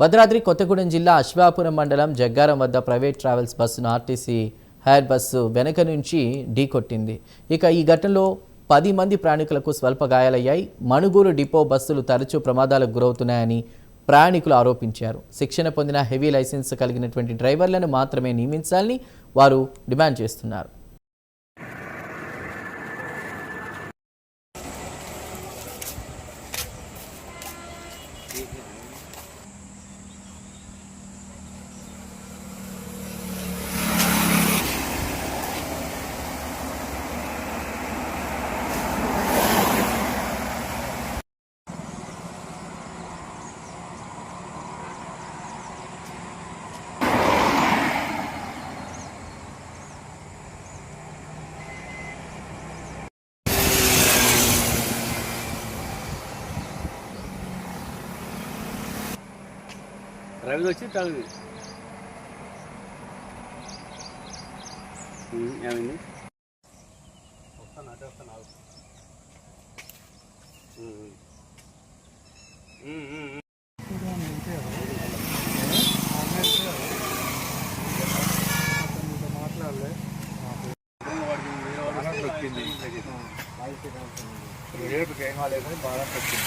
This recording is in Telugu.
భద్రాద్రి కొత్తగూడెం జిల్లా అశ్వాపురం మండలం జగ్గారం వద్ద ప్రైవేట్ ట్రావెల్స్ బస్సును ఆర్టీసీ హైర్ బస్సు వెనక నుంచి ఢీకొట్టింది. ఇక ఈ ఘటనలో 10 మంది ప్రయాణికులకు స్వల్ప గాయాలయ్యాయి. మణుగూరు డిపో బస్సులు తరచూ ప్రమాదాలకు గురవుతున్నాయని ప్రయాణికులు ఆరోపించారు. శిక్షణ పొందిన హెవీ లైసెన్స్ కలిగినటువంటి డ్రైవర్లను మాత్రమే నియమించాలని వారు డిమాండ్ చేస్తున్నారు. రవి వచ్చి తగదు ఏమైంది వస్తాను మాట్లాడలే రేపుకి ఏం కాలేదు బాగా వచ్చింది.